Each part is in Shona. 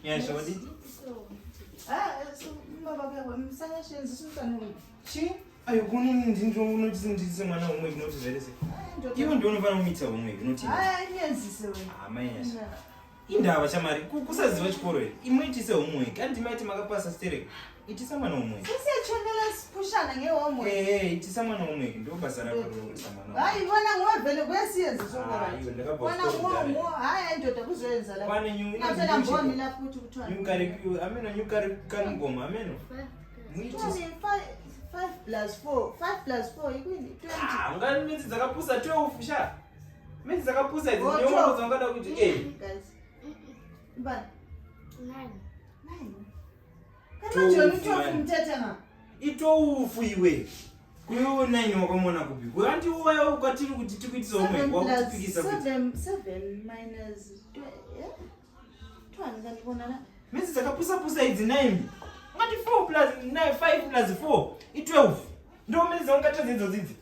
Yasha wadi? So baba kwa msanya shenzi simtani wewe. Chi? Ayo kunini ndinjo unotisi mwana umwe kunoti zverese. Iwe ndio unofana kumita umwe kunoti. Nyenzise wewe. Mai Yasha. Indava chamari kusaziva chikoro here. Imwe itise umwe. Kandi maiti makapasa stereke. Itisa mwana umwe. Sisi chonela pushana ngeomwe. Itisa mwana umwe ndio basa rako rosa mwana. Hayi bona ngwavele kwesiyenza songa. Ayo ndakabva. Bona ngo hayi ndoda kuzoyenza la. Kwane nyungu. Ngapela mboni lapho uthi kuthiwa. Nyukari ameno nyukari kaningoma ameno. 5 plus 4. 5 plus 4 ikwini 20. Ngani midzi dzakapusa 12 sha. Midzi dzakapusa idzi ndiyongo dzangada kuti guys. Mbani? 9. Kana Twelve, joni tofu mtete na. Itofu iwe. Kuyo 9 wakamona kupi. Kuyanti uwa ukatiri kuti tikuitisa umwe wakupikisa kuti. 7 minus 2. Yeah. 2 ngandibona la. Midzi dzakapusa idzi 9. Ngati 4 plus 9 5 plus 4 i12. Ndo midzi dzangata zidzo dzidzi.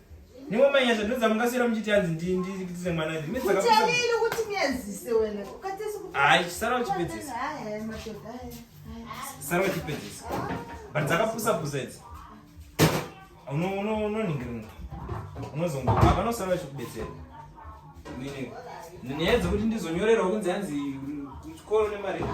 Niwe manyasha ndo dzamukasira muchiti hanzi ndikitise mwana idzi. Midzi dzakapusa. Kutelile ukuthi miyazise wena. Ukatisa ukuthi. Hayi, sara uchipedzisa. Hayi madoda. Sara uchipedzisa. But dzakapusa idzi. Unoningirira. Unozongo. Avanosara chikubetsera. Niyedza kuti ndizonyorera kunzi hanzi kuchikoro nemari.